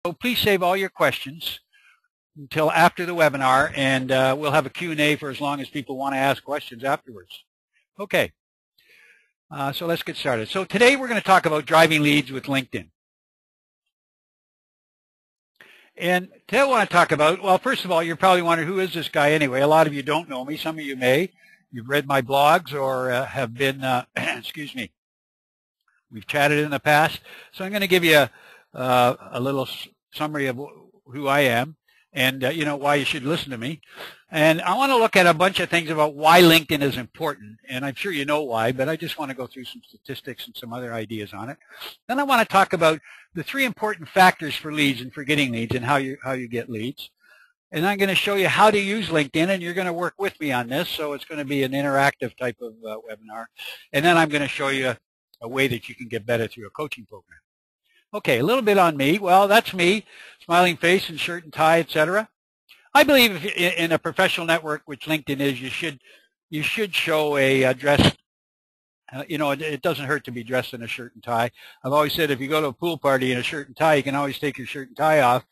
So please save all your questions until after the webinar, and we'll have a Q&A for as long as people want to ask questions afterwards. Okay, so let's get started. So today we're going to talk about driving leads with LinkedIn. And today I want to talk about, well, first of all, you're probably wondering, who is this guy anyway? A lot of you don't know me. Some of you may. You've read my blogs or have been, excuse me, we've chatted in the past. So I'm going to give you a little summary of who I am and, you know, why you should listen to me. And I want to look at a bunch of things about why LinkedIn is important. And I'm sure you know why, but I just want to go through some statistics and some other ideas on it. Then I want to talk about the 3 important factors for leads and for getting leads and how you get leads. And I'm going to show you how to use LinkedIn, and you're going to work with me on this. So it's going to be an interactive type of webinar. And then I'm going to show you a way that you can get better through a coaching program. Okay, a little bit on me. Well, that's me, smiling face and shirt and tie, etc. I believe in a professional network, which LinkedIn is, you should show a dress. You know, it doesn't hurt to be dressed in a shirt and tie. I've always said if you go to a pool party in a shirt and tie, you can always take your shirt and tie off.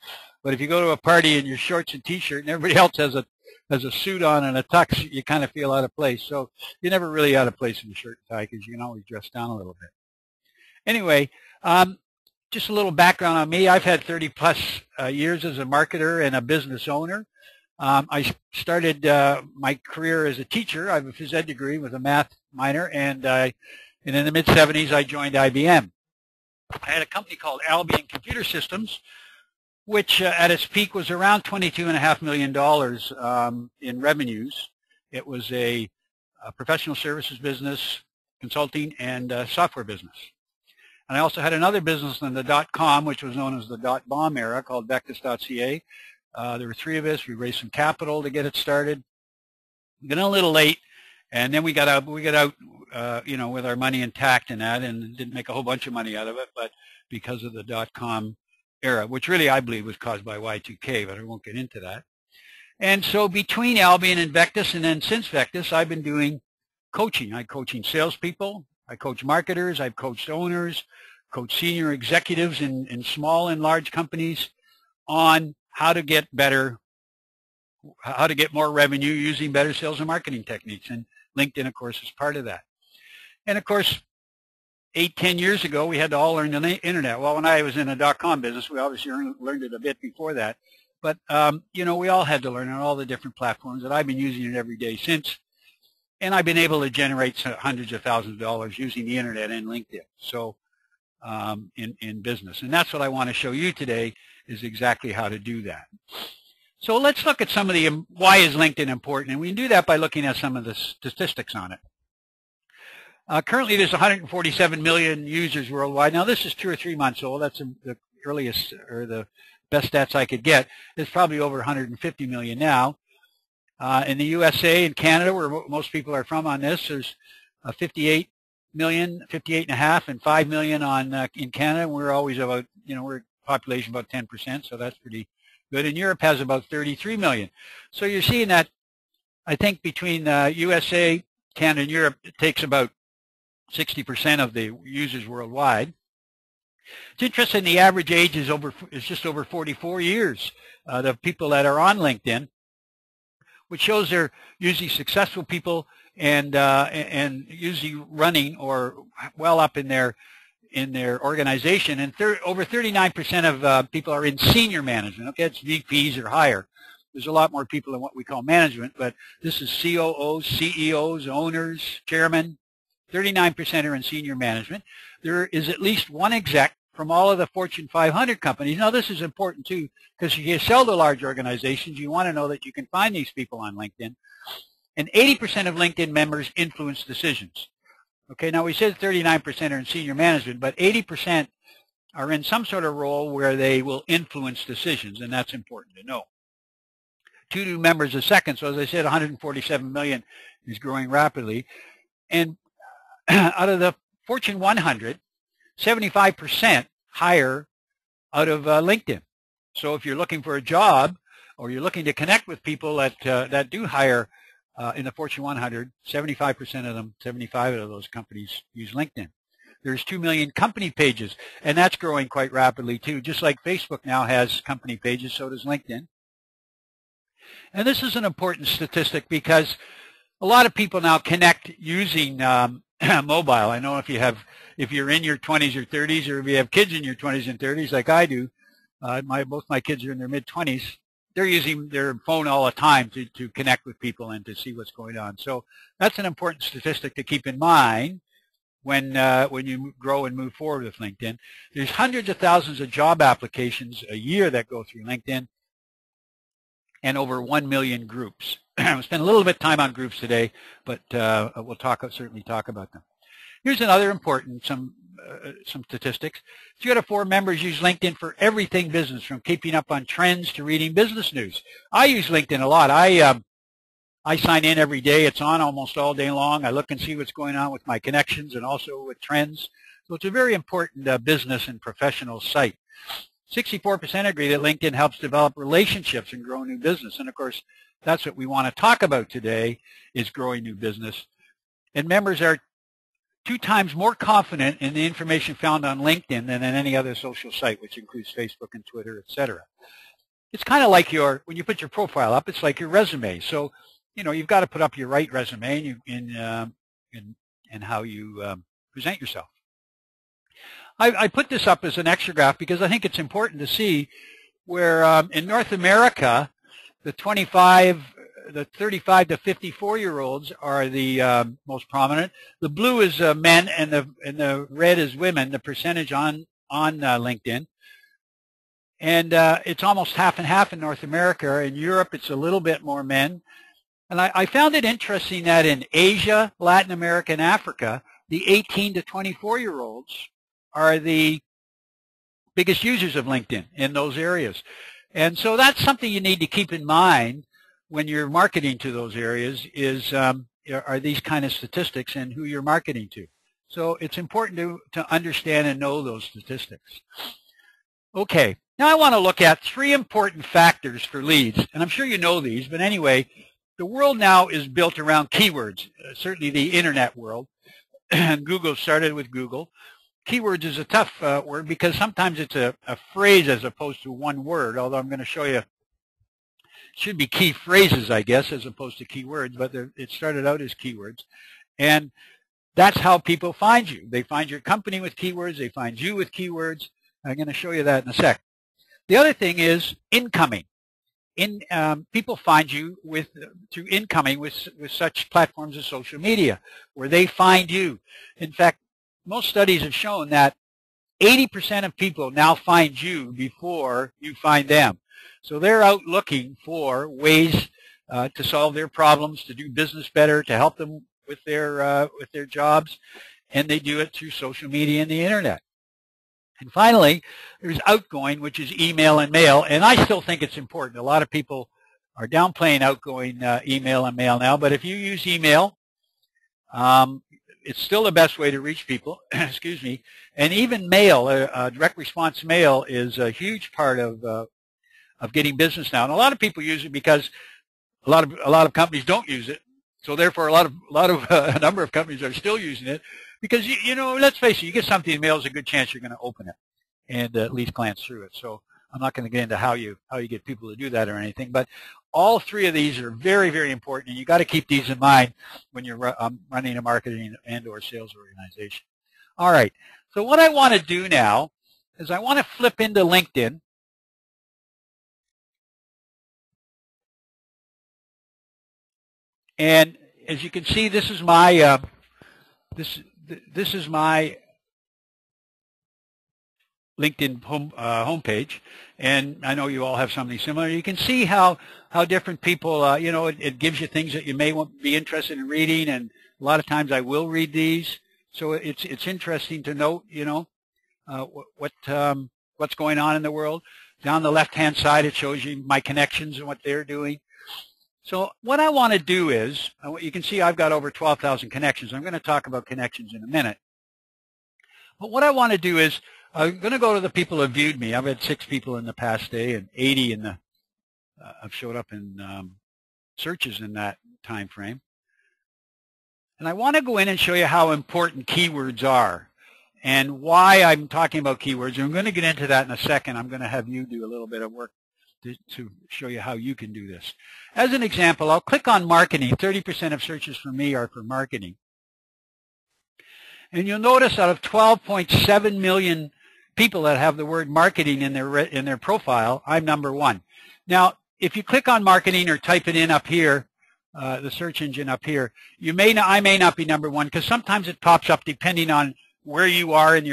But if you go to a party in your shorts and T-shirt and everybody else has a suit on and a tux, you kind of feel out of place. So you're never really out of place in a shirt and tie because you can always dress down a little bit. Anyway, just a little background on me. I've had 30-plus years as a marketer and a business owner. I started my career as a teacher. I have a phys ed degree with a math minor, and in the mid-'70s, I joined IBM. I had a company called Albion Computer Systems, which at its peak was around $22.5 million in revenues. It was a professional services business, consulting, and software business. And I also had another business in the .com, which was known as the .bomb era, called Vectus.ca. There were 3 of us. We raised some capital to get it started. Getting a little late, and then we got out, you know, with our money intact and that, and didn't make a whole bunch of money out of it, but because of the .com era, which really I believe was caused by Y2K, but I won't get into that. And so between Albion and Vectus, and then since Vectus, I've been doing coaching. I'm coaching salespeople. I coach marketers. I've coached owners, coached senior executives in small and large companies on how to get better, how to get more revenue using better sales and marketing techniques. And LinkedIn, of course, is part of that. And of course, 8-10 years ago, we had to all learn the internet. Well, when I was in a .com business, we obviously learned it a bit before that. But, you know, we all had to learn on all the different platforms, that I've been using it every day since. And I've been able to generate hundreds of thousands of dollars using the internet and LinkedIn. So in business. And that's what I want to show you today, is exactly how to do that. So let's look at some of the why is LinkedIn important. And we can do that by looking at some of the statistics on it. Currently, there's 147 million users worldwide. Now, this is 2 or 3 months old. That's the earliest or the best stats I could get. It's probably over 150 million now. In the USA and Canada, where most people are from on this, there's 58 million, 58.5, and 5 million in Canada. We're always about, you know, we're population about 10%, so that's pretty good. And Europe has about 33 million. So you're seeing that, I think, between USA, Canada, and Europe, it takes about 60% of the users worldwide. It's interesting, the average age is just over 44 years, the people that are on LinkedIn, which shows they're usually successful people and usually running or well up in their organization. And over 39% of people are in senior management. Okay, it's VPs or higher. There's a lot more people in what we call management, but this is COOs, CEOs, owners, chairmen. 39% are in senior management. There is at least one exec from all of the Fortune 500 companies. Now, this is important, too, because if you sell to large organizations, you want to know that you can find these people on LinkedIn. And 80% of LinkedIn members influence decisions. Okay, now we said 39% are in senior management, but 80% are in some sort of role where they will influence decisions, and that's important to know. 2 members a second, so as I said, 147 million is growing rapidly. And out of the Fortune 100, 75% hire out of LinkedIn. So if you're looking for a job or you're looking to connect with people that do hire in the Fortune 100, 75% of them, 75 of those companies use LinkedIn. There's 2 million company pages, and that's growing quite rapidly too. Just like Facebook now has company pages, so does LinkedIn. And this is an important statistic because a lot of people now connect using mobile. I know if you're in your 20s or 30s, or if you have kids in your 20s and 30s like I do, both my kids are in their mid-20s, they're using their phone all the time to connect with people and to see what's going on. So that's an important statistic to keep in mind when you grow and move forward with LinkedIn. There's hundreds of thousands of job applications a year that go through LinkedIn, and over 1 million groups. We'll spend a little bit of time on groups today, but we'll certainly talk about them. Here's another important, some statistics. 3 out of 4 members use LinkedIn for everything business, from keeping up on trends to reading business news. I use LinkedIn a lot. I sign in every day. It's on almost all day long. I look and see what's going on with my connections and also with trends. So it's a very important business and professional site. 64% agree that LinkedIn helps develop relationships and grow new business. And of course, that's what we want to talk about today, is growing new business. And members are 2 times more confident in the information found on LinkedIn than in any other social site, which includes Facebook and Twitter, etc. It's kind of like when you put your profile up, it's like your resume. So, you've got to put up your right resume in how you present yourself. I put this up as an extra graph because I think it's important to see where in North America, the 35 to 54-year-olds are the most prominent. The blue is men, and the red is women, the percentage on LinkedIn. And it's almost half and half in North America. In Europe, it's a little bit more men. And I found it interesting that in Asia, Latin America, and Africa, the 18 to 24-year-olds are the biggest users of LinkedIn in those areas. And so that's something you need to keep in mind when you're marketing to those areas, are these kind of statistics and who you're marketing to. So it's important to understand and know those statistics. Okay, now I want to look at 3 important factors for leads. And I'm sure you know these, but anyway, the world now is built around keywords, certainly the internet world. And Google started with Google. Keywords is a tough word because sometimes it's a phrase as opposed to one word, although I'm going to show you it should be key phrases, I guess, as opposed to keywords, but it started out as keywords. And that's how people find you. They find your company with keywords. They find you with keywords. I'm going to show you that in a sec. The other thing is incoming. People find you through incoming with such platforms as social media, where they find you. In fact, most studies have shown that 80% of people now find you before you find them. So they're out looking for ways to solve their problems, to do business better, to help them with their jobs, and they do it through social media and the internet. And finally, there's outgoing, which is email and mail, and I still think it's important. A lot of people are downplaying outgoing email and mail now, but if you use email, it's still the best way to reach people, excuse me, and even mail, direct response mail, is a huge part of getting business now. And a lot of people use it because a lot of companies don't use it, so therefore a number of companies are still using it because let's face it, you get something in mail, there's a good chance you're going to open it and at least glance through it. So I'm not going to get into how you get people to do that or anything, but all 3 of these are very, very important, and you got to keep these in mind when you're running a marketing and/or sales organization. All right. So what I want to do now is I want to flip into LinkedIn. And as you can see, this is my this is my LinkedIn homepage, and I know you all have something similar. You can see how different people, it gives you things that you may be interested in reading, and a lot of times I will read these. So it's interesting to note, what's going on in the world. Down the left-hand side, it shows you my connections and what they're doing. So what I want to do is, you can see I've got over 12,000 connections. I'm going to talk about connections in a minute. But what I want to do is, I'm going to go to the people who have viewed me. I've had 6 people in the past day, and 80 have showed up in searches in that time frame. And I want to go in and show you how important keywords are. and why I'm talking about keywords. And I'm going to get into that in a second. I'm going to have you do a little bit of work to show you how you can do this. As an example, I'll click on marketing. 30% of searches for me are for marketing. And you'll notice out of 12.7 million people that have the word marketing in their profile, I'm number 1. Now, if you click on marketing or type it in up here, the search engine up here, I may not be number 1 because sometimes it pops up depending on where you are in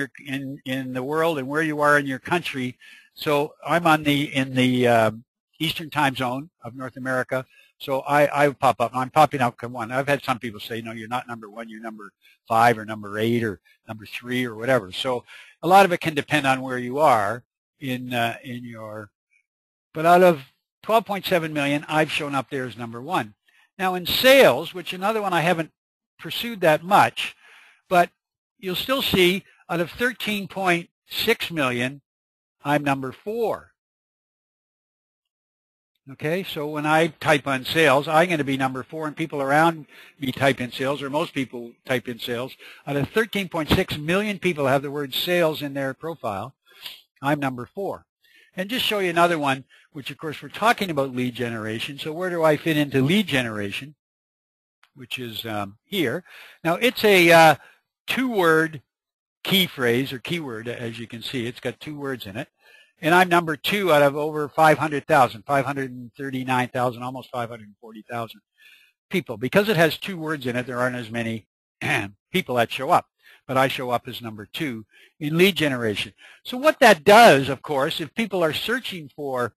the world and where you are in your country. So I'm in the Eastern time zone of North America. So I pop up. I'm popping up to 1. I've had some people say, no, you're not number 1. You're number 5 or number 8 or number 3 or whatever. So a lot of it can depend on where you are in your. But out of 12.7 million, I've shown up there as number 1. Now in sales, which another one I haven't pursued that much, but you'll still see out of 13.6 million, I'm number 4. Okay, so when I type on sales, I'm going to be number 4, and people around me type in sales, or most people type in sales. Out of 13.6 million people have the word sales in their profile, I'm number 4. And just show you another one, which of course we're talking about lead generation. So where do I fit into lead generation, which is here. Now it's a 2-word key phrase or keyword, as you can see. It's got 2 words in it. And I'm number 2 out of over 500,000, 539,000, almost 540,000 people. Because it has 2 words in it, there aren't as many people that show up. But I show up as number 2 in lead generation. So what that does, of course, if people are searching for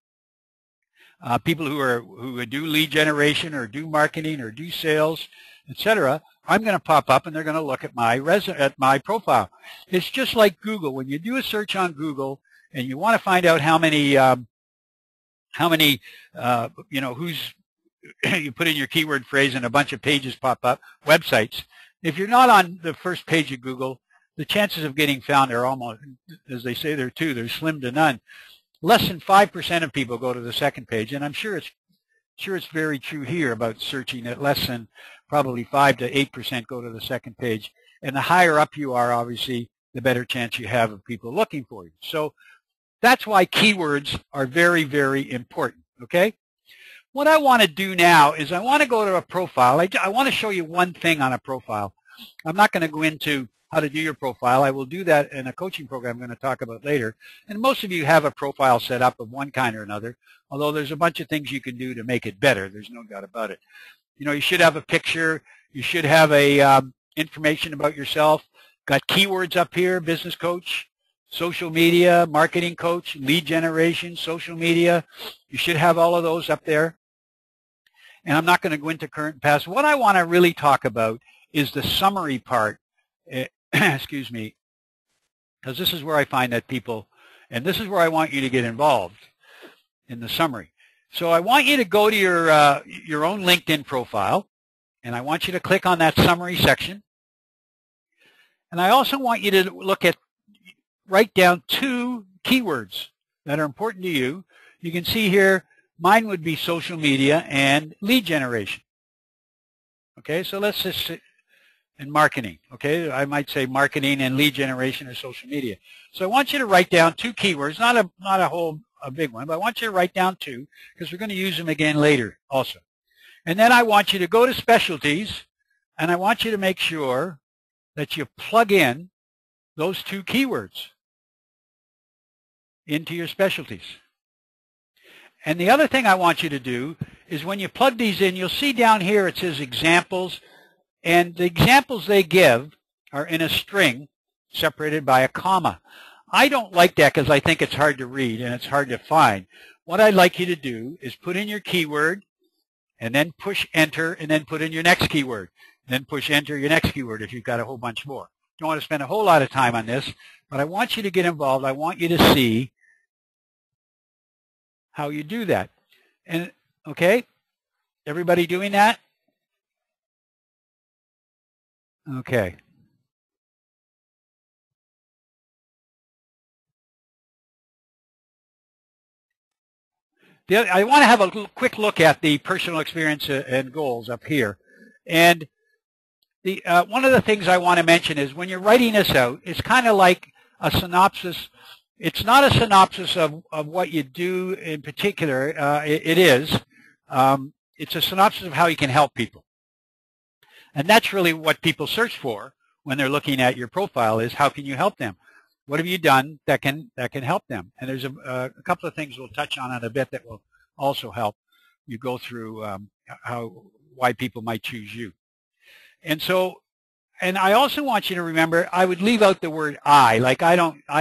people who do lead generation or do marketing or do sales, etc., I'm going to pop up and they're going to look at my profile. It's just like Google. When you do a search on Google, and you want to find out how many who's you put in your keyword phrase and a bunch of pages pop up, websites. If you're not on the first page of Google, the chances of getting found are almost, as they say, they're slim to none. Less than 5% of people go to the second page, and I'm sure it's very true here about searching. At less than probably 5 to 8% go to the second page, and the higher up you are, obviously, the better chance you have of people looking for you. So that's why keywords are very, very important, okay? What I want to do now is I want to go to a profile. I want to show you one thing on a profile. I'm not going to go into how to do your profile. I will do that in a coaching program I'm going to talk about later. And most of you have a profile set up of one kind or another, although there's a bunch of things you can do to make it better. There's no doubt about it. You know, you should have a picture. You should have a information about yourself. Got keywords up here, business coach, social media, marketing coach, lead generation, social media. You should have all of those up there. And I'm not going to go into current and past. What I want to really talk about is the summary part, excuse me, because this is where I find that people, and this is where I want you to get involved in the summary. So I want you to go to your own LinkedIn profile, and I want you to click on that summary section. And I also want you to write down 2 keywords that are important to you. You can see here, mine would be social media and lead generation. Okay, so let's just sit in marketing. Okay, I might say marketing and lead generation or social media. So I want you to write down 2 keywords, not a big one, but I want you to write down 2 because we're going to use them again later also. And then I want you to go to specialties, and I want you to make sure that you plug in those 2 keywords into your specialties. And the other thing I want you to do is when you plug these in, you'll see down here it says examples, and the examples they give are in a string separated by a comma. I don't like that because I think it's hard to read and it's hard to find. What I'd like you to do is put in your keyword and then push enter and then put in your next keyword. Then push enter your next keyword if you've got a whole bunch more. Don't want to spend a whole lot of time on this, but I want you to get involved. I want you to see how you do that. And okay, everybody doing that? Okay. I want to have a quick look at the personal experience and goals up here. And one of the things I want to mention is when you're writing this out, it's kind of like a synopsis. It's not a synopsis of what you do in particular. It is. It's a synopsis of how you can help people. And that's really what people search for when they're looking at your profile is how can you help them? What have you done that can help them? And there's a couple of things we'll touch on in a bit that will also help you go through why people might choose you. And so, and I also want you to remember, I would leave out the word I. Like I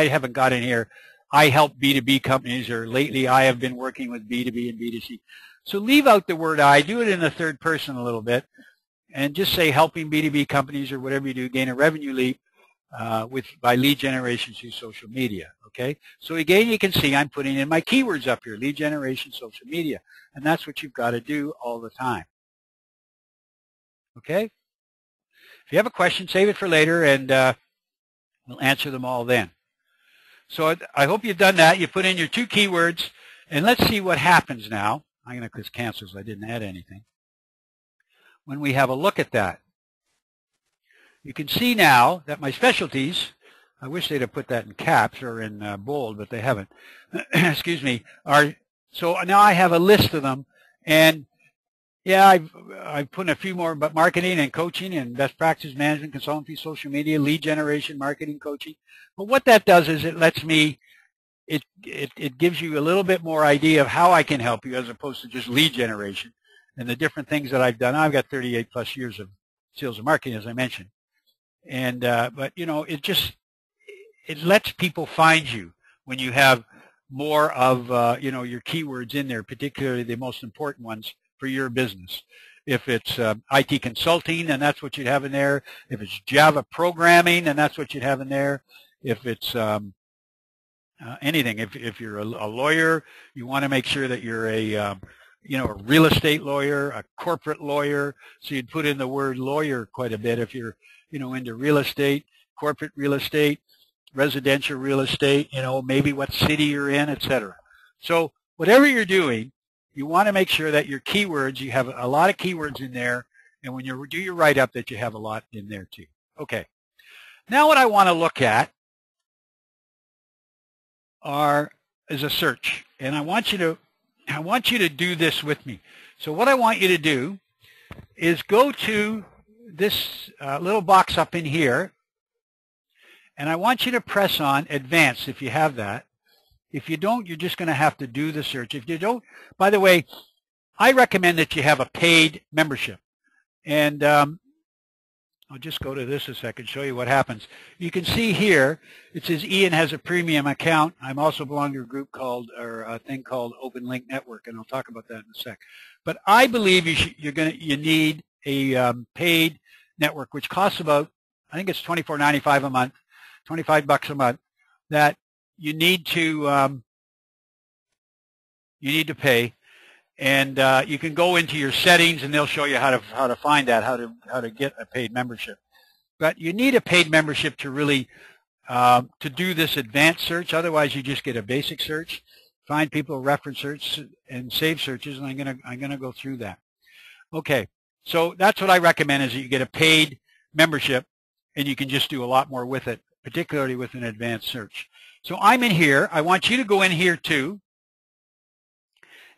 haven't got in here, I help B2B companies, or lately I have been working with B2B and B2C. So leave out the word I. Do it in the third person a little bit. And just say helping B2B companies or whatever you do gain a revenue leap by lead generation through social media. Okay. So again, you can see I'm putting in my keywords up here: lead generation, social media, and that's what you've got to do all the time. Okay. If you have a question, save it for later, and we'll answer them all then. So I hope you've done that. You put in your 2 keywords, and let's see what happens now. I'm going to click cancel so I didn't add anything. When we have a look at that, you can see now that my specialties, I wish they'd have put that in caps or in bold, but they haven't, excuse me, so now I have a list of them, and yeah, I've put in a few more, but marketing and coaching and best practice management, consultancy, social media, lead generation, marketing, coaching. But what that does is it lets me, it gives you a little bit more idea of how I can help you as opposed to just lead generation. And the different things that I've done. I've got 38 plus years of sales and marketing, as I mentioned. And but you know, it lets people find you when you have more of you know, your keywords in there, particularly the most important ones for your business. If it's IT consulting, then that's what you'd have in there. If it's Java programming, then that's what you'd have in there. If it's anything, if you're a lawyer, you want to make sure that you're a you know, a real estate lawyer, a corporate lawyer. So you'd put in the word lawyer quite a bit if you're, you know, into real estate, corporate real estate, residential real estate, you know, maybe what city you're in, etc. So whatever you're doing, you want to make sure that your keywords, you have a lot of keywords in there, and when you do your write-up that you have a lot in there too. Okay. Now what I want to look at is a search, and I want you to do this with me. So what I want you to do is go to this little box up in here, and I want you to press on Advanced if you have that. If you don't, you're just going to have to do the search. If you don't, by the way, I recommend that you have a paid membership. And I'll just go to this a second, show you what happens. You can see here, it says Ian has a premium account. I'm also belong to a group called, or a thing called Open Link Network, and I'll talk about that in a sec. But I believe you need a paid network, which costs about, I think it's $24.95 a month, $25 a month, that you need to pay. And you can go into your settings, and they'll show you how to find that, how to get a paid membership. But you need a paid membership to really to do this advanced search. Otherwise, you just get a basic search, find people, reference search, and save searches. And I'm gonna go through that. Okay, so that's what I recommend, is that you get a paid membership, and you can just do a lot more with it, particularly with an advanced search. So I'm in here. I want you to go in here too.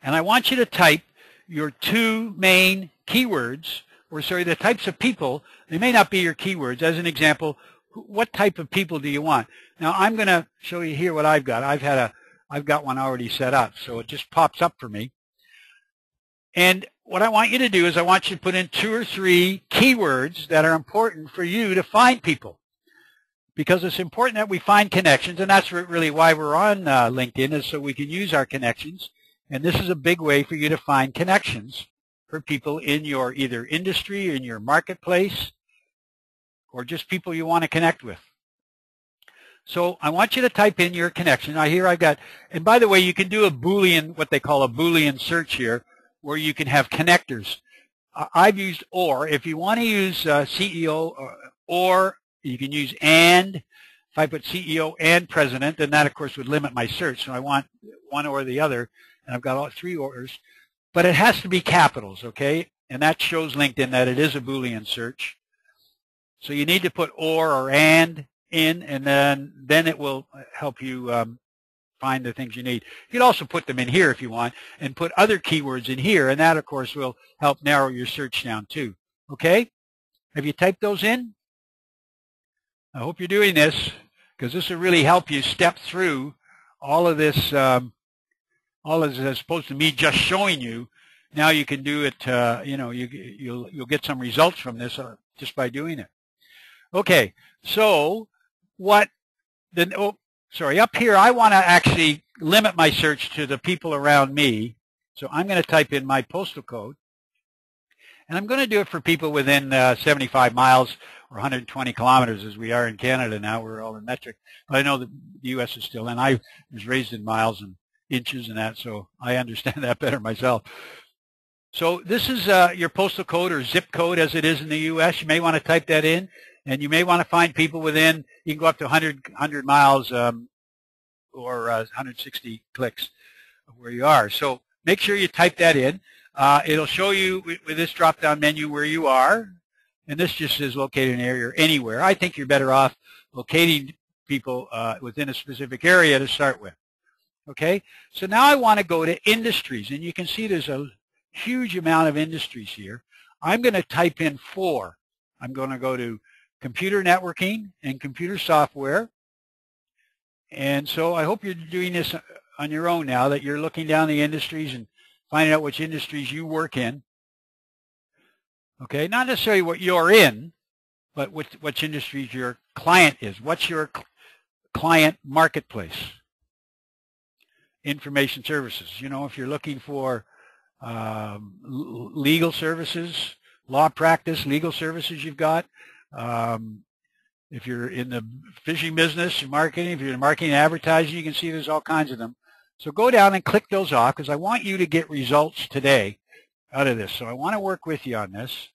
And I want you to type your 2 main keywords, or sorry, the types of people. They may not be your keywords. As an example, what type of people do you want? Now I'm going to show you here what I've got. I've got one already set up, so it just pops up for me. And what I want you to do is I want you to put in 2 or 3 keywords that are important for you to find people, because it's important that we find connections, and that's really why we're on LinkedIn, is so we can use our connections. And this is a big way for you to find connections for people in your either industry, in your marketplace, or just people you want to connect with. So I want you to type in your connection. Now here I've got, and by the way, you can do a Boolean, what they call a Boolean search here, where you can have connectors. I've used or. If you want to use CEO or, you can use and. If I put CEO and president, then that, of course, would limit my search. So I want one or the other. And I've got all 3 orders, but it has to be capitals, okay? And that shows LinkedIn that it is a Boolean search. So you need to put or and in, and then it will help you find the things you need. You can also put them in here if you want, and put other keywords in here, and that, of course, will help narrow your search down too. Okay? Have you typed those in? I hope you're doing this, because this will really help you step through all of this, all of this as opposed to me just showing you. Now you can do it, you know, you'll get some results from this just by doing it. Okay, so what then? Oh, sorry, up here I want to actually limit my search to the people around me. So I'm going to type in my postal code, and I'm going to do it for people within 75 miles or 120 kilometers, as we are in Canada now. We're all in metric, but I know that the U.S. is still, and I was raised in miles and inches and that, so I understand that better myself. So this is your postal code or zip code as it is in the U.S. You may want to type that in, and you may want to find people within, you can go up to 100 miles or 160 clicks of where you are. So make sure you type that in. It'll show you with this drop-down menu where you are, and this just says located in an area or anywhere. I think you're better off locating people within a specific area to start with. Okay, so now I want to go to industries, and you can see there's a huge amount of industries here. I'm going to type in 4. I'm going to go to computer networking and computer software. And so I hope you're doing this on your own now, that you're looking down the industries and finding out which industries you work in. Okay, not necessarily what you're in, but which industries your client is. What's your client marketplace? Information services. You know, if you're looking for legal services, law practice, legal services you've got. If you're in the fishing business, marketing, if you're in marketing and advertising, you can see there's all kinds of them. So go down and click those off, because I want you to get results today out of this. So I want to work with you on this.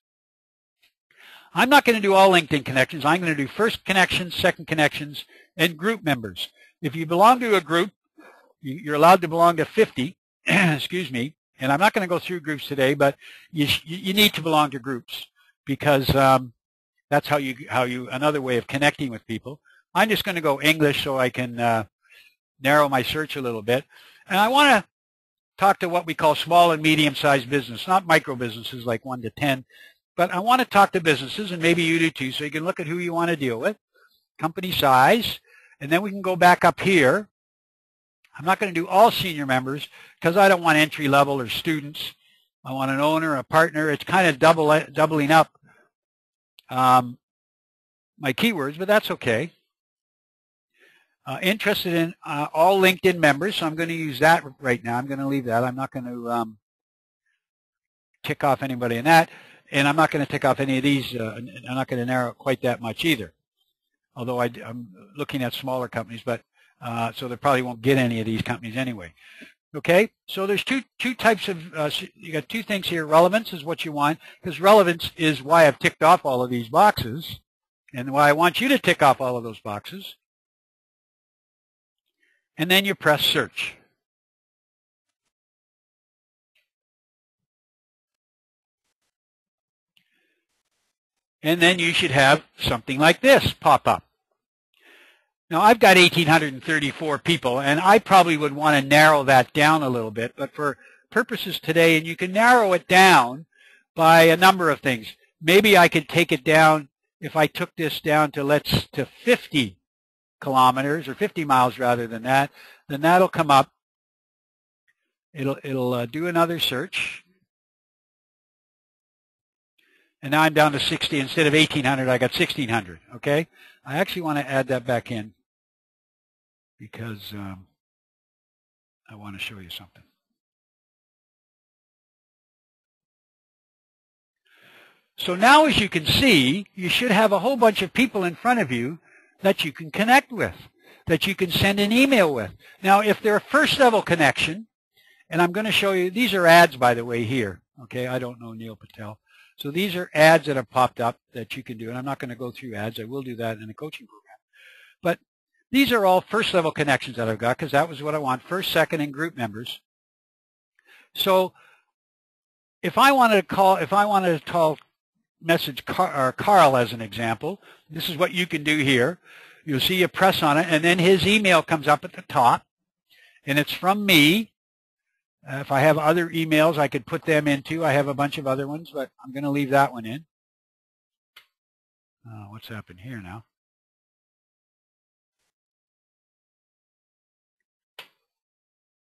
I'm not going to do all LinkedIn connections. I'm going to do first connections, second connections, and group members. If you belong to a group, you're allowed to belong to 50, excuse me, and I'm not going to go through groups today, but you need to belong to groups, because that's how you another way of connecting with people. I'm just going to go English so I can narrow my search a little bit. And I want to talk to what we call small and medium-sized business, not micro businesses like 1 to 10, but I want to talk to businesses, and maybe you do too, so you can look at who you want to deal with, company size, and then we can go back up here. I'm not going to do all senior members because I don't want entry level or students. I want an owner, a partner. It's kind of doubling up my keywords, but that's okay. Interested in all LinkedIn members, so I'm going to use that right now. I'm going to leave that. I'm not going to tick off anybody in that, and I'm not going to tick off any of these. I'm not going to narrow it quite that much either, although I'm looking at smaller companies, but so they probably won't get any of these companies anyway. Okay, so there's two types of, you got two things here. Relevance is what you want, because relevance is why I've ticked off all of these boxes, and why I want you to tick off all of those boxes. And then you press search. And then you should have something like this pop up. Now, I've got 1,834 people, and I probably would want to narrow that down a little bit. But for purposes today, and you can narrow it down by a number of things. Maybe I could take it down, if I took this down to 50 kilometers, or 50 miles rather than that, then that'll come up. It'll do another search. And now I'm down to 60. Instead of 1,800, I got 1,600. Okay? I actually want to add that back in, because I want to show you something. So now, as you can see, you should have a whole bunch of people in front of you that you can connect with, that you can send an email with. Now, if they're a first-level connection, and I'm going to show you, these are ads, by the way, here. Okay, I don't know Neil Patel. So these are ads that have popped up that you can do, and I'm not going to go through ads. I will do that in a coaching program. But these are all first-level connections that I've got, because that was what I want, first, second, and group members. So if I wanted to call message Carl as an example. This is what you can do here. You'll see you press on it, and then his email comes up at the top, and it's from me. If I have other emails, I could put them in too. I have a bunch of other ones, but I'm going to leave that one in. What's happened here now?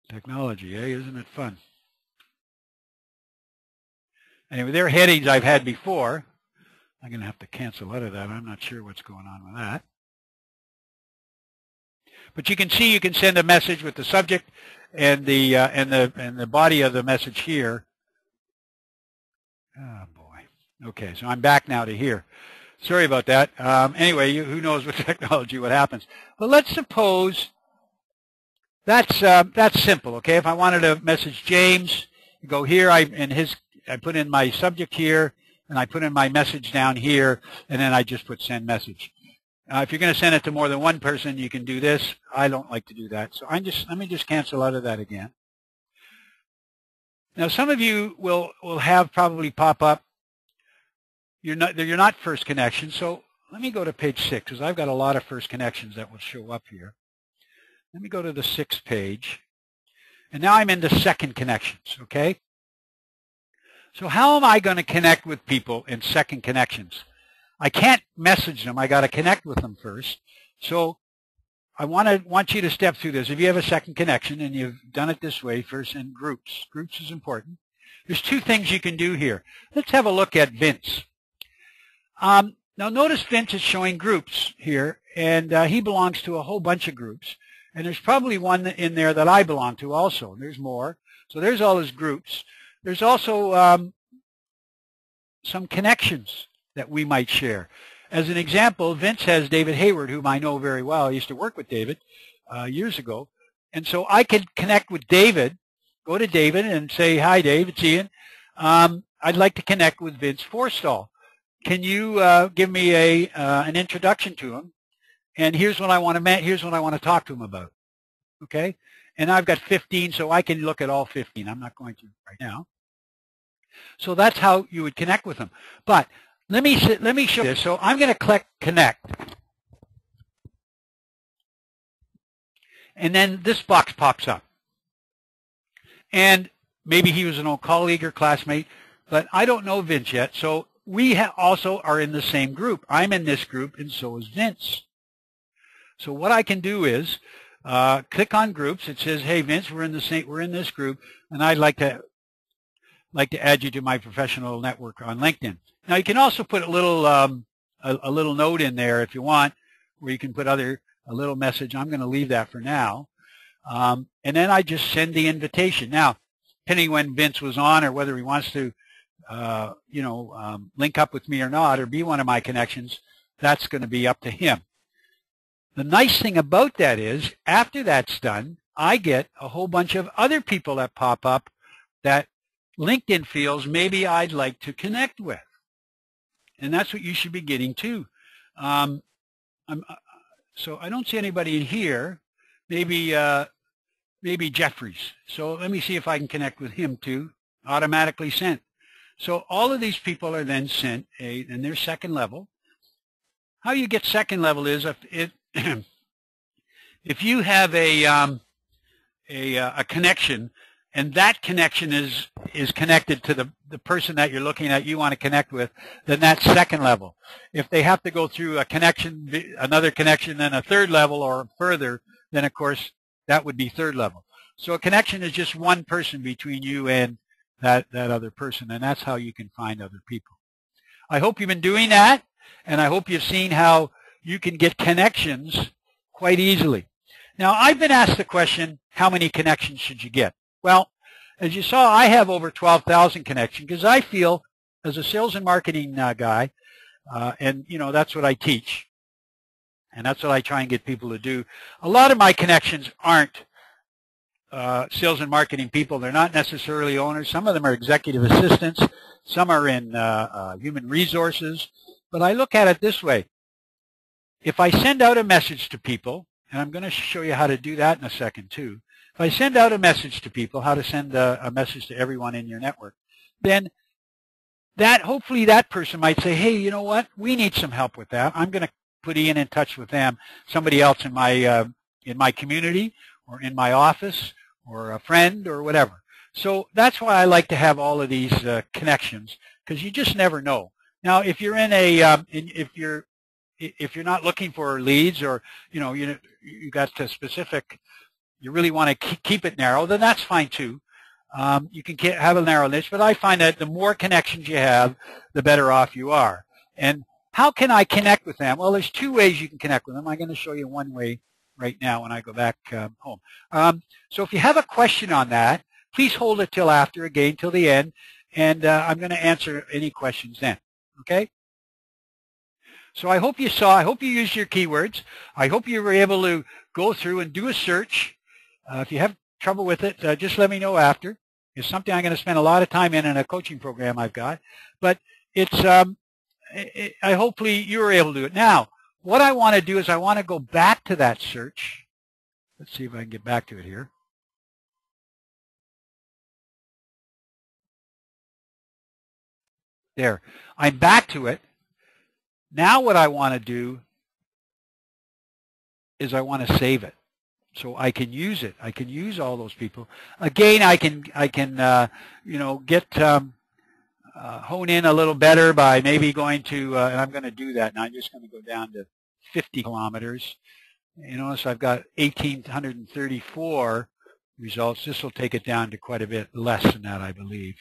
Technology, eh? Isn't it fun? Anyway, they're headings I've had before. I'm going to have to cancel out of that. I'm not sure what's going on with that. But you can see you can send a message with the subject and the body of the message here. Oh boy. Okay, so I'm back now to here. Sorry about that. Anyway, who knows with technology what happens? But let's suppose that's simple. Okay, if I wanted to message James, you go here. I put in my subject here, and I put in my message down here, and then I just put send message. If you're going to send it to more than one person, you can do this. I don't like to do that, so let me just cancel out of that again. Now, some of you will have probably pop up. You're not first connection, so let me go to page 6 because I've got a lot of first connections that will show up here. Let me go to the 6th page, and now I'm into second connections. Okay. So how am I going to connect with people in second connections? I can't message them. I got to connect with them first. So I want you to step through this. If you have a second connection and you've done it this way, first in groups. Groups is important. There's two things you can do here. Let's have a look at Vince. Now notice Vince is showing groups here, and he belongs to a whole bunch of groups. And there's probably one in there that I belong to also. There's more. So there's all his groups. There's also some connections that we might share. As an example, Vince has David Hayward, whom I know very well. I used to work with David years ago. And so I could connect with David, go to David and say, hi, Dave, it's Ian. I'd like to connect with Vince Forstall. Can you give me an introduction to him? And here's what I want to talk to him about. Okay? And I've got 15, so I can look at all 15. I'm not going to right now. So that's how you would connect with them. But let me show this. So I'm going to click connect. And then this box pops up. And maybe he was an old colleague or classmate, but I don't know Vince yet. So we also are in the same group. I'm in this group, and so is Vince. So what I can do is click on groups. It says, hey, Vince, we're in this group, and I'd like to add you to my professional network on LinkedIn. Now you can also put a little note in there if you want, where you can put a little message. I'm going to leave that for now, and then I just send the invitation. Now, depending when Vince was on or whether he wants to, link up with me or not, or be one of my connections, that's going to be up to him. The nice thing about that is, after that's done, I get a whole bunch of other people that pop up that LinkedIn feels maybe I'd like to connect with. And that's what you should be getting too. So I don't see anybody in here. Maybe Jeffries. So let me see if I can connect with him too. Automatically sent. So all of these people are then sent, and they're second level. How you get second level is if you have a connection, and that connection is connected to the person that you're looking at, you want to connect with, then that's second level. If they have to go through a connection, another connection, then a third level or further, then of course that would be third level. So a connection is just one person between you and that other person, and that's how you can find other people. I hope you've been doing that, and I hope you've seen how you can get connections quite easily. Now, I've been asked the question, how many connections should you get? Well, as you saw, I have over 12,000 connections because I feel, as a sales and marketing guy, and that's what I teach, and that's what I try and get people to do. A lot of my connections aren't sales and marketing people. They're not necessarily owners. Some of them are executive assistants. Some are in human resources. But I look at it this way. If I send out a message to people, and I'm going to show you how to do that in a second too. If I send out a message to people, how to send a message to everyone in your network, then that hopefully that person might say, hey, you know what? We need some help with that. I'm going to put Ian in touch with them, somebody else in my community or in my office or a friend or whatever. So that's why I like to have all of these connections, because you just never know. Now, if you're in a if you're not looking for leads, or you got a specific, you really want to keep it narrow, then that's fine too. You can have a narrow niche, but I find that the more connections you have, the better off you are. And how can I connect with them? Well, there's two ways you can connect with them. I'm going to show you one way right now when I go back home. So if you have a question on that, please hold it till after, again, till the end, and I'm going to answer any questions then. Okay? So I hope you used your keywords. I hope you were able to go through and do a search. If you have trouble with it, just let me know after. It's something I'm going to spend a lot of time in a coaching program I've got. But it's hopefully you were able to do it. Now, what I want to do is I want to go back to that search. Let's see if I can get back to it here. There. I'm back to it. Now what I want to do is I want to save it, so I can use it. I can use all those people. Again, I can get hone in a little better by maybe going to, and I'm going to do that now. I'm just going to go down to 50 kilometers. You notice I've got 1,834 results. This will take it down to quite a bit less than that, I believe.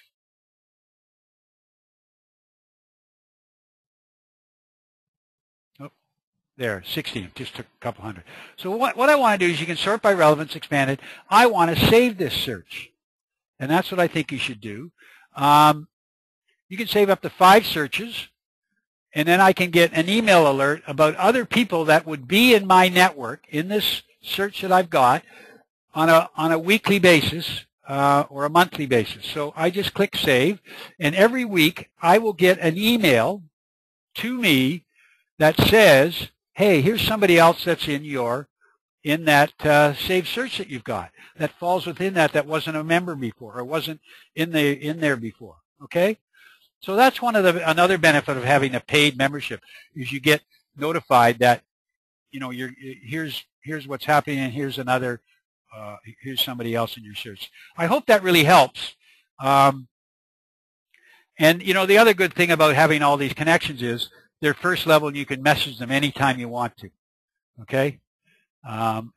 There, 16, just took a couple hundred. So what I want to do is you can sort by relevance, expanded. I want to save this search, and that's what I think you should do. You can save up to 5 searches, and then I can get an email alert about other people that would be in my network in this search that I've got on a weekly basis or a monthly basis. So I just click save, and every week I will get an email to me that says, hey, here's somebody else that's in that saved search that you've got, that falls within that wasn't a member before or wasn't in there before. Okay, so that's another benefit of having a paid membership, is you get notified that here's what's happening, and here's here's somebody else in your search. I hope that really helps. And the other good thing about having all these connections is they're first level, and you can message them anytime you want to, okay? You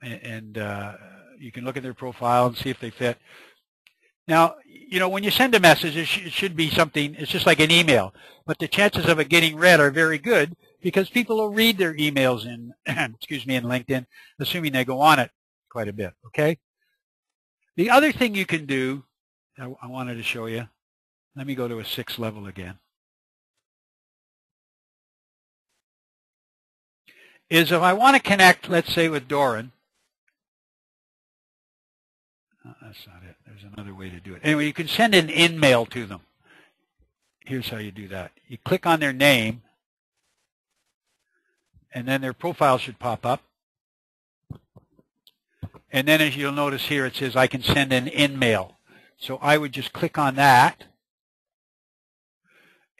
can look at their profile and see if they fit. Now, when you send a message, it should be something, it's just like an email, but the chances of it getting read are very good, because people will read their emails in, excuse me, in LinkedIn, assuming they go on it quite a bit, okay? The other thing you can do, I wanted to show you, let me go to a 6th level again, is if I want to connect, let's say, with Doran. That's not it. There's another way to do it. Anyway, you can send an in-mail to them. Here's how you do that. You click on their name, and then their profile should pop up. And then, as you'll notice here, it says I can send an in-mail. So I would just click on that.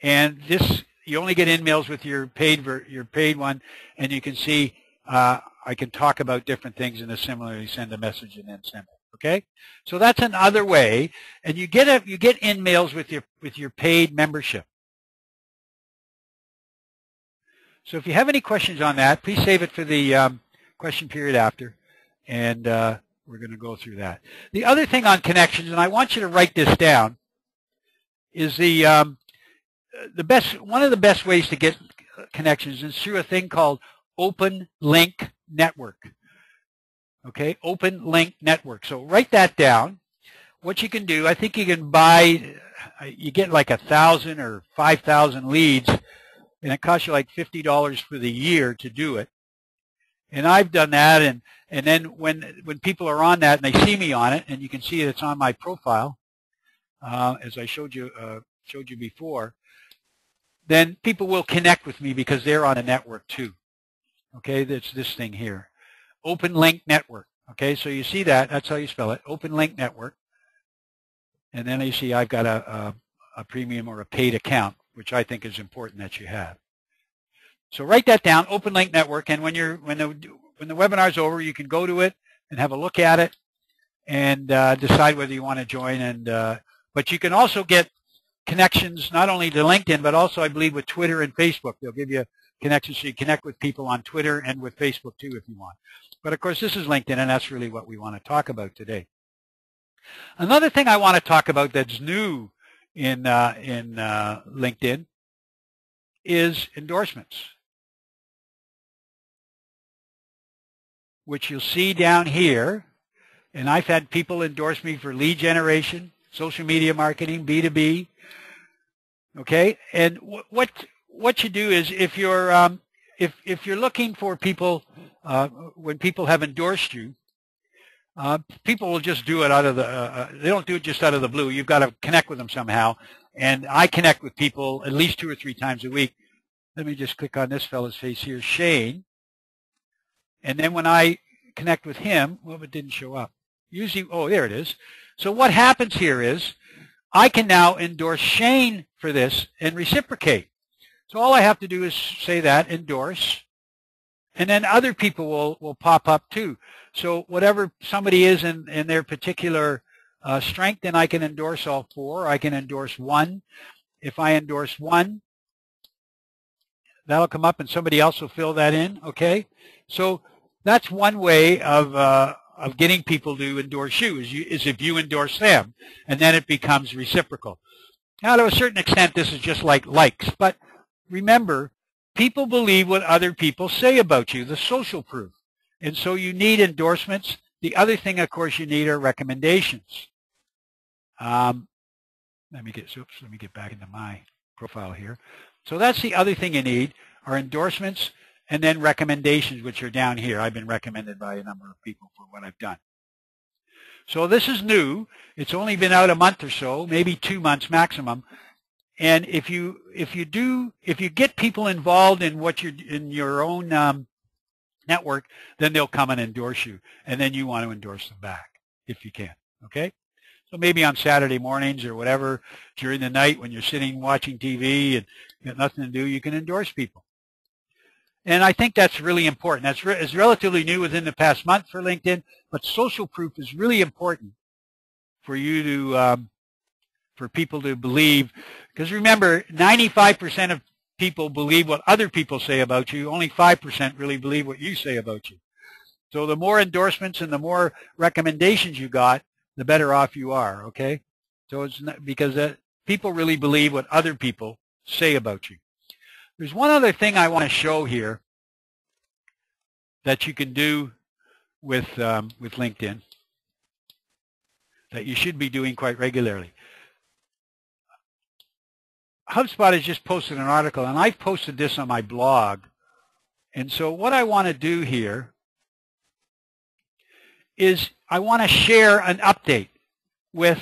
And this, you only get in-mails with your paid one, and you can see I can talk about different things and similarly send a message and then send it. Okay, so that's another way, and you get in-mails with your paid membership. So if you have any questions on that, please save it for the question period after, and we're going to go through that. The other thing on connections, and I want you to write this down, is one of the best ways to get connections is through a thing called Open Link Network. Okay, Open Link Network. So write that down. What you can do, I think you can you get like 1,000 or 5,000 leads, and it costs you like $50 for the year to do it. And I've done that, and then when people are on that and they see me on it, and you can see it's on my profile, as I showed you before, then people will connect with me because they're on a network too. Okay, that's this thing here. Open Link Network. Okay, so you see that. That's how you spell it. Open Link Network. And then you see I've got a premium or a paid account which I think is important that you have. So write that down, Open Link Network, and when the webinar is over, you can go to it and have a look at it and decide whether you want to join. But you can also get connections not only to LinkedIn, but also I believe with Twitter and Facebook. They'll give you connections so you connect with people on Twitter and with Facebook too if you want. But of course this is LinkedIn, and that's really what we want to talk about today. Another thing I want to talk about that's new in LinkedIn is endorsements, which you'll see down here. And I've had people endorse me for lead generation, social media marketing, B2B. Okay, and what you do is if you're looking for people, when people have endorsed you, people will just do it out of the. They don't do it just out of the blue. You've got to connect with them somehow. And I connect with people at least 2 or 3 times a week. Let me just click on this fellow's face here, Shane. And then when I connect with him, well, it didn't show up. Usually, oh, there it is. So what happens here is I can now endorse Shane for this and reciprocate. So all I have to do is say that, endorse, and then other people will pop up too. So whatever somebody is in their particular strength, then I can endorse all 4. I can endorse 1. If I endorse 1, that'll come up and somebody else will fill that in, okay? So that's one way of getting people to endorse you is if you endorse them, and then it becomes reciprocal. Now, to a certain extent, this is just like likes, but remember, people believe what other people say about you, the social proof, and so you need endorsements. The other thing, of course, you need are recommendations. Let me get back into my profile here. So that's the other thing you need are endorsements. And then recommendations, which are down here. I've been recommended by a number of people for what I've done. So this is new. It's only been out a month or so, maybe 2 months maximum. And if you get people involved in in your own network, then they'll come and endorse you, and then you want to endorse them back if you can. Okay. So maybe on Saturday mornings or whatever during the night when you're sitting watching TV and you got nothing to do, you can endorse people. And I think that's really important. It's relatively new within the past month for LinkedIn, but social proof is really important for you to, for people to believe. Because remember, 95% of people believe what other people say about you. Only 5% really believe what you say about you. So the more endorsements and the more recommendations you got, the better off you are. Okay. So it's not, because people really believe what other people say about you. There's one other thing I want to show here that you can do with LinkedIn that you should be doing quite regularly. HubSpot has just posted an article, and I've posted this on my blog. And so what I want to do here is I want to share an update with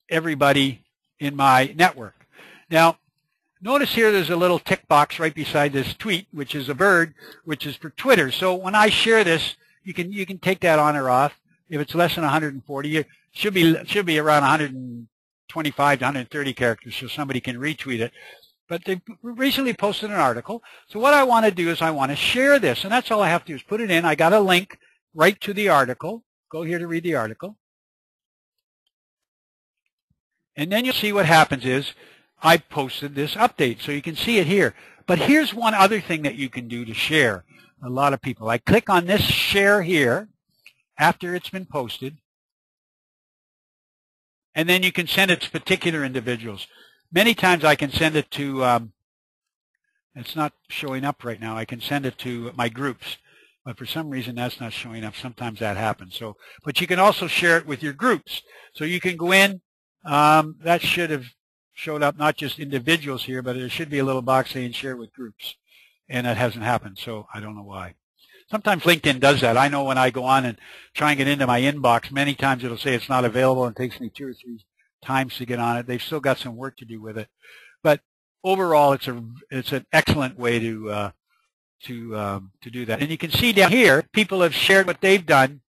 everybody in my network. Now, notice here there's a little tick box right beside this tweet, which is a bird, which is for Twitter. So when I share this, you can take that on or off. If it's less than 140, it should be around 125 to 130 characters, so somebody can retweet it. But they recently posted an article. So what I want to do is I want to share this, and that's all I have to do is put it in. I got a link right to the article. Go here to read the article. And then you'll see what happens is I posted this update, so you can see it here. But here's one other thing that you can do to share a lot of people. I click on this share here after it's been posted, and then you can send it to particular individuals. Many times I can send it to, it's not showing up right now, I can send it to my groups. But for some reason that's not showing up. Sometimes that happens. So, but you can also share it with your groups. So you can go in, that should have showed up not just individuals here, but there should be a little box saying share with groups. And that hasn't happened, so I don't know why. Sometimes LinkedIn does that. I know when I go on and try and get into my inbox, many times it'll say it's not available and it takes me 2 or 3 times to get on it. They've still got some work to do with it. But overall, it's an excellent way to do that. And you can see down here, people have shared what they've done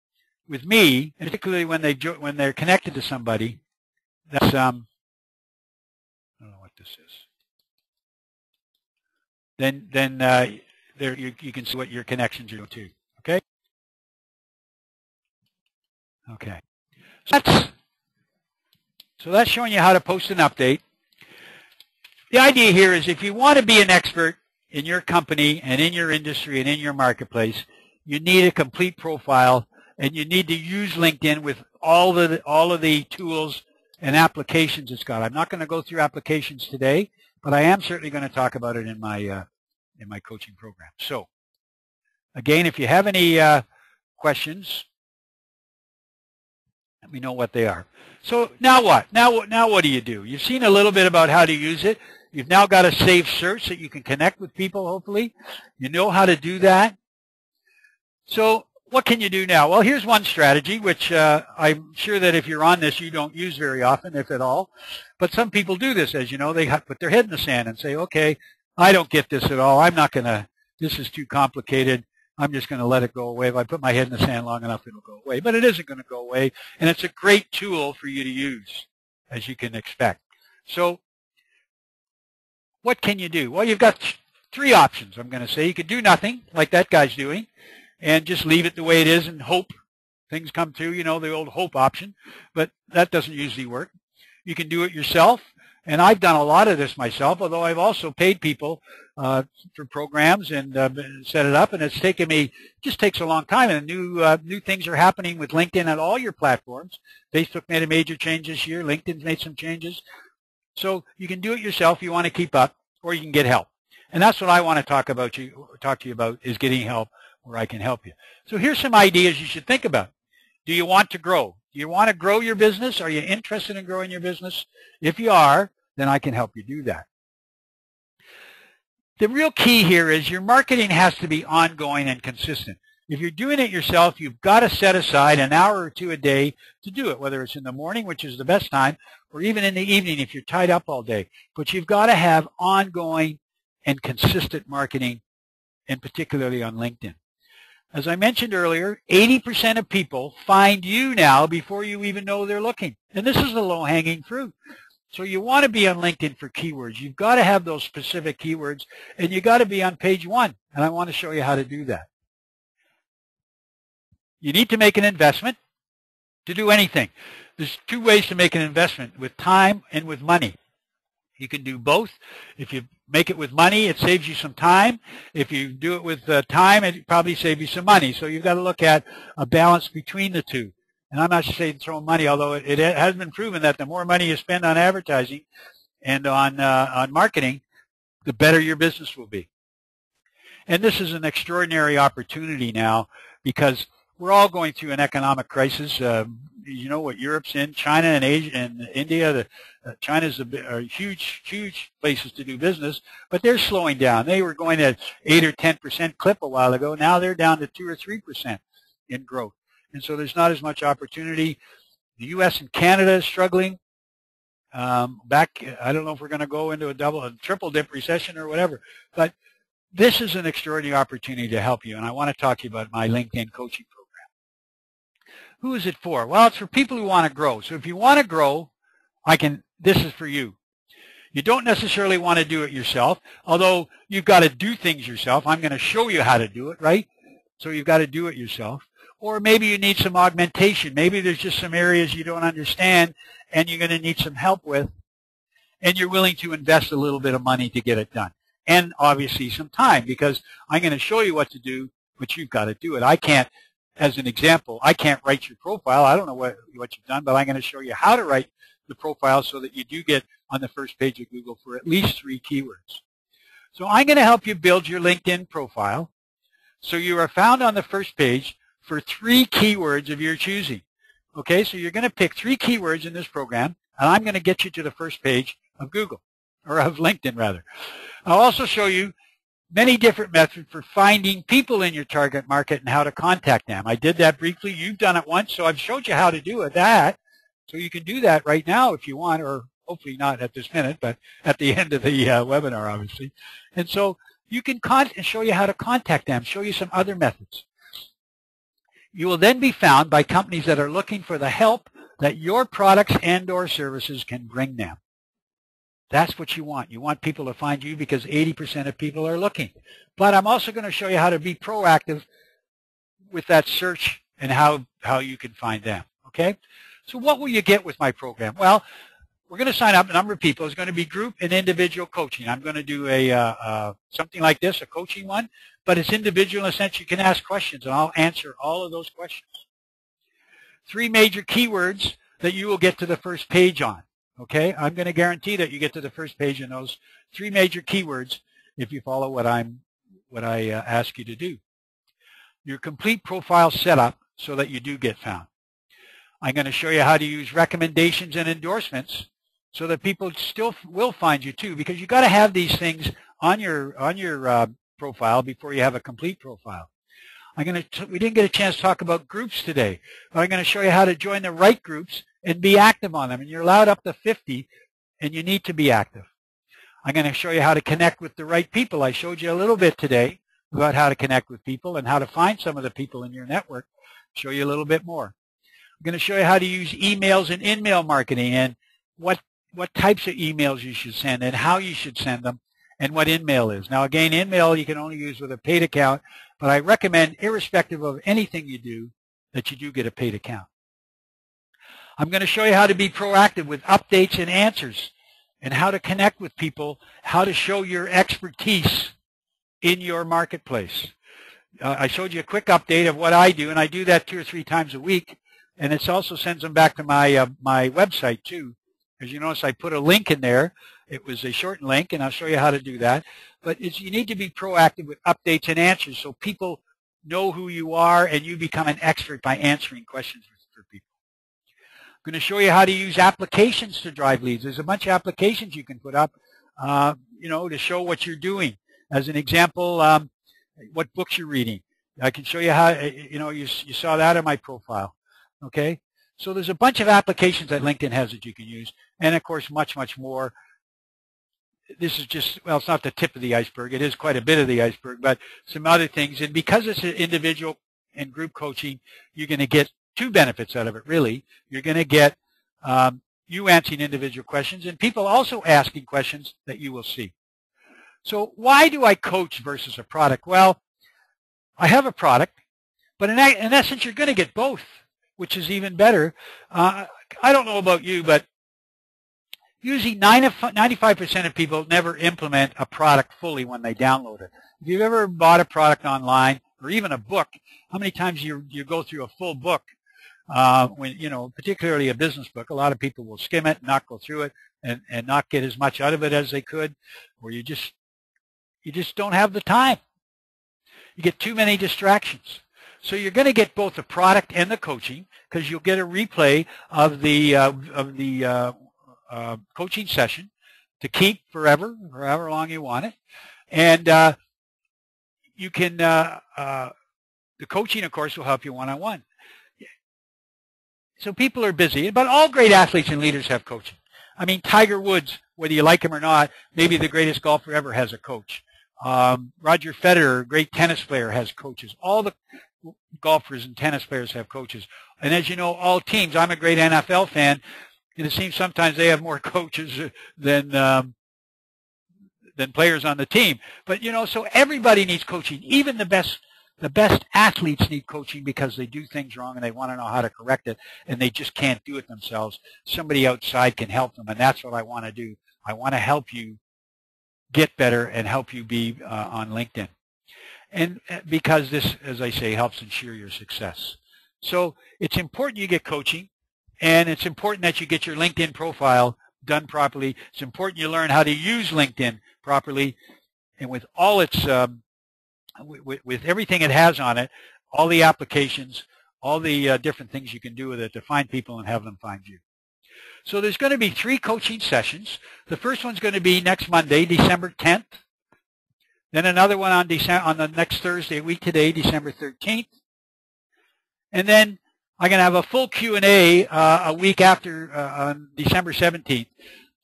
with me, and particularly when they're connected to somebody. That's I don't know what this is. then there you can see what your connections are doing too. Okay. Okay. So that's showing you how to post an update. The idea here is if you want to be an expert in your company and in your industry and in your marketplace, you need a complete profile, and you need to use LinkedIn with all of the tools and applications it's got. I'm not going to go through applications today, but I am certainly going to talk about it in my coaching program. So, again, if you have any questions, let me know what they are. So now what? Now what do you do? You've seen a little bit about how to use it. You've now got a safe search that you can connect with people, hopefully. You know how to do that. So what can you do now? Well, here's one strategy, which I'm sure that if you're on this, you don't use very often, if at all. But some people do this, as you know. They put their head in the sand and say, okay, I don't get this at all. I'm not going to, this is too complicated. I'm just going to let it go away. If I put my head in the sand long enough, it'll go away. But it isn't going to go away, and it's a great tool for you to use, as you can expect. So what can you do? Well, you've got three options, I'm going to say. You could do nothing, like that guy's doing, and just leave it the way it is and hope things come through, you know, the old hope option. But that doesn't usually work. You can do it yourself. And I've done a lot of this myself, although I've also paid people for programs and set it up. And it's taken me, it just takes a long time. And new things are happening with LinkedIn at all your platforms. Facebook made a major change this year. LinkedIn's made some changes. So you can do it yourself if you want to keep up, or you can get help. And that's what I want to talk to you about is getting help where I can help you. So here's some ideas you should think about. Do you want to grow? Do you want to grow your business? Are you interested in growing your business? If you are, then I can help you do that. The real key here is your marketing has to be ongoing and consistent. If you're doing it yourself, you've got to set aside an hour or two a day to do it, whether it's in the morning, which is the best time, or even in the evening if you're tied up all day. But you've got to have ongoing and consistent marketing, and particularly on LinkedIn. As I mentioned earlier, 80% of people find you now before you even know they're looking. And this is the low-hanging fruit. So you want to be on LinkedIn for keywords. You've got to have those specific keywords, and you've got to be on page 1. And I want to show you how to do that. You need to make an investment to do anything. There's two ways to make an investment, with time and with money. You can do both. If you make it with money, it saves you some time. If you do it with time, it probably saves you some money. So you've got to look at a balance between the two. And I'm not saying throw money, although it has been proven that the more money you spend on advertising and on marketing, the better your business will be. And this is an extraordinary opportunity now because we're all going through an economic crisis. You know what Europe's in, China and Asia and India. China's are huge places to do business, but they're slowing down. They were going at 8 or 10% clip a while ago. Now they're down to 2 or 3% in growth. And so there's not as much opportunity. The U.S. and Canada is struggling. I don't know if we're going to go into a triple dip recession or whatever, but this is an extraordinary opportunity to help you. And I want to talk to you about my LinkedIn coaching program. Who is it for? Well, it's for people who want to grow. So if you want to grow, this is for you. You don't necessarily want to do it yourself, although you've got to do things yourself. I'm going to show you how to do it, right? So you've got to do it yourself. Or maybe you need some augmentation. Maybe there's just some areas you don't understand and you're going to need some help with, and you're willing to invest a little bit of money to get it done. And obviously some time, because I'm going to show you what to do, but you've got to do it. I can't, as an example, I can't write your profile. I don't know what you've done, but I'm going to show you how to write the profile so that you do get on the first page of Google for at least 3 keywords. So I'm going to help you build your LinkedIn profile so you are found on the first page for 3 keywords of your choosing. Okay, so you're going to pick 3 keywords in this program, and I'm going to get you to the first page of Google, or of LinkedIn rather. I'll also show you many different methods for finding people in your target market and how to contact them. I did that briefly. You've done it once, so I've showed you how to do that. So you can do that right now if you want, or hopefully not at this minute, but at the end of the webinar, obviously. And so you can show you how to contact them, show you some other methods. You will then be found by companies that are looking for the help that your products and or services can bring them. That's what you want. You want people to find you because 80% of people are looking. But I'm also going to show you how to be proactive with that search and how you can find them. Okay? So what will you get with my program? Well, we're going to sign up a number of people. It's going to be group and individual coaching. I'm going to do a something like this, a coaching one, but it's individual in the sense you can ask questions, and I'll answer all of those questions. 3 major keywords that you will get to the first page on. Okay, I'm going to guarantee that you get to the first page in those 3 major keywords if you follow what I ask you to do. Your complete profile setup so that you do get found. I'm going to show you how to use recommendations and endorsements so that people still will find you too, because you got to have these things on your profile before you have a complete profile. We didn't get a chance to talk about groups today, but I'm going to show you how to join the right groups and be active on them. And you're allowed up to 50, and you need to be active. I'm going to show you how to connect with the right people. I showed you a little bit today about how to connect with people and how to find some of the people in your network. Show you a little bit more. I'm going to show you how to use emails and in-mail marketing and what types of emails you should send and how you should send them and what in-mail is. Now, again, in-mail you can only use with a paid account, but I recommend, irrespective of anything you do, that you do get a paid account. I'm going to show you how to be proactive with updates and answers and how to connect with people, how to show your expertise in your marketplace. I showed you a quick update of what I do, and I do that 2 or 3 times a week, and it also sends them back to my my website too. As you notice, I put a link in there. It was a shortened link, and I'll show you how to do that. But you need to be proactive with updates and answers so people know who you are and you become an expert by answering questions for people. I'm going to show you how to use applications to drive leads. There's a bunch of applications you can put up, to show what you're doing. As an example, what books you're reading. I can show you how, you saw that in my profile. Okay? So there's a bunch of applications that LinkedIn has that you can use, and of course much, much more. This is just, well, it's not the tip of the iceberg. It is quite a bit of the iceberg, but some other things. And because it's an individual and group coaching, you're going to get 2 benefits out of it, really. You're going to get you answering individual questions and people also asking questions that you will see. So why do I coach versus a product? Well, I have a product, but in essence, you're going to get both, which is even better. I don't know about you, but usually 95% of people never implement a product fully when they download it. If you've ever bought a product online or even a book, how many times you go through a full book? Particularly a business book, a lot of people will skim it, not go through it, and not get as much out of it as they could, or you just don't have the time. You get too many distractions. So you're going to get both the product and the coaching because you'll get a replay of the coaching session to keep forever, or however long you want it. And you can, the coaching, of course, will help you one-on-one. So people are busy, but all great athletes and leaders have coaching. I mean, Tiger Woods, whether you like him or not, maybe the greatest golfer ever, has a coach. Roger Federer, great tennis player, has coaches. All the golfers and tennis players have coaches. And as you know, all teams, I'm a great NFL fan, and it seems sometimes they have more coaches than players on the team. But, so everybody needs coaching. Even the best athletes need coaching because they do things wrong and they want to know how to correct it, and they just can't do it themselves. Somebody outside can help them, and that's what I want to do. I want to help you get better and help you be on LinkedIn. And because this, as I say, helps ensure your success. So it's important you get coaching, and it's important that you get your LinkedIn profile done properly. It's important you learn how to use LinkedIn properly, and with all its with everything it has on it, all the applications, all the different things you can do with it to find people and have them find you. So there's going to be 3 coaching sessions. The first one's going to be next Monday, December 10th. Then another one on the next Thursday, a week today, December 13th. And then I'm going to have a full Q&A a week after on December 17th.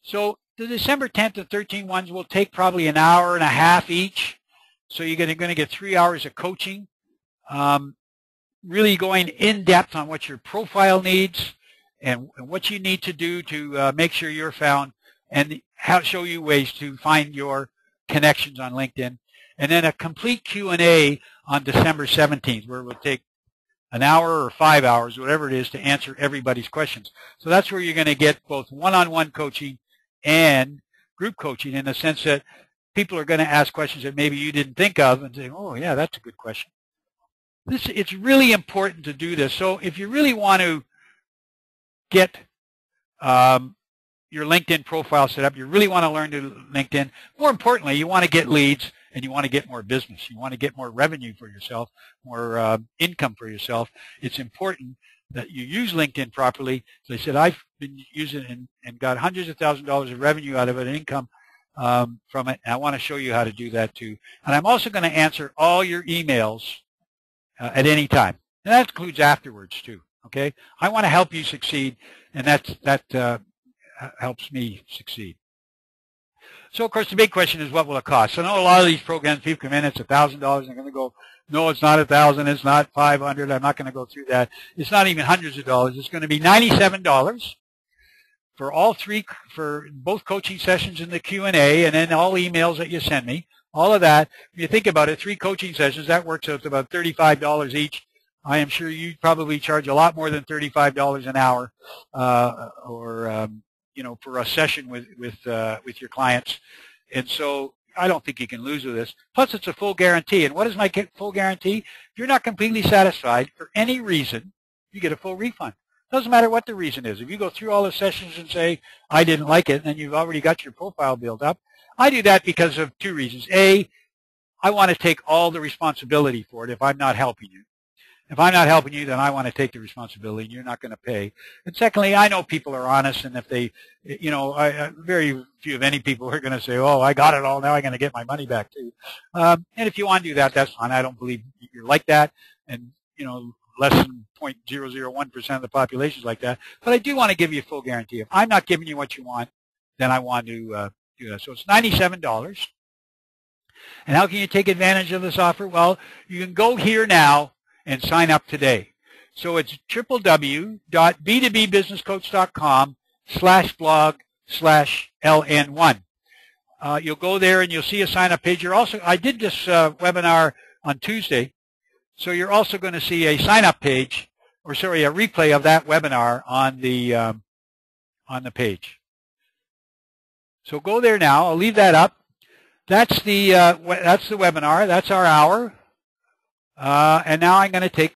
So the December 10th and 13th ones will take probably an hour and a half each. So you're going to get 3 hours of coaching, really going in depth on what your profile needs and what you need to do to make sure you're found, and show you ways to find your connections on LinkedIn, and then a complete Q&A on December 17th, where we'll take an hour or 5 hours, whatever it is, to answer everybody's questions. So that's where you're going to get both one-on-one coaching and group coaching, in the sense that people are going to ask questions that maybe you didn't think of and say, oh, yeah, that's a good question. It's really important to do this. So if you really want to get your LinkedIn profile set up, you really want to learn to LinkedIn, more importantly, you want to get leads and you want to get more business. You want to get more revenue for yourself, more income for yourself. It's important that you use LinkedIn properly. As I said, I've been using it and got hundreds of thousands of dollars of revenue out of it, income from it. And I want to show you how to do that too. And I'm also going to answer all your emails at any time. And that includes afterwards too. Okay? I want to help you succeed, and that helps me succeed. So, of course, the big question is, what will it cost? So I know a lot of these programs, people come in, it's $1,000. They're going to go, no, it's not $1,000. It's not $500. I'm not going to go through that. It's not even hundreds of dollars. It's going to be $97 for all three, for both coaching sessions and the Q&A, and then all emails that you send me. All of that. If you think about it, 3 coaching sessions, that works out to about $35 each. I am sure you probably charge a lot more than $35 an hour, you know, for a session with your clients. And so I don't think you can lose with this. Plus, it's a full guarantee. And what is my full guarantee? If you're not completely satisfied for any reason, you get a full refund. Doesn't matter what the reason is. If you go through all the sessions and say, I didn't like it, and you've already got your profile built up, I do that because of 2 reasons. A, I want to take all the responsibility for it if I'm not helping you. If I'm not helping you, then I want to take the responsibility, and you're not going to pay. And secondly, I know people are honest, and if they, you know, very few, if any, people are going to say, oh, I got it all, now I'm going to get my money back too. And if you want to do that, that's fine. I don't believe you're like that, and, you know, less than 0.001% of the population is like that. But I do want to give you a full guarantee. If I'm not giving you what you want, then I want to do that. So it's $97. And how can you take advantage of this offer? Well, you can go here now and sign up today. So it's www.b2bbusinesscoach.com/blog/LN1. You'll go there and you'll see a sign-up page. You're also, I did this webinar on Tuesday, so you're also going to see a sign-up page, or sorry, a replay of that webinar on the page. So go there now. I'll leave that up. That's the webinar. That's our hour. And now I'm going to take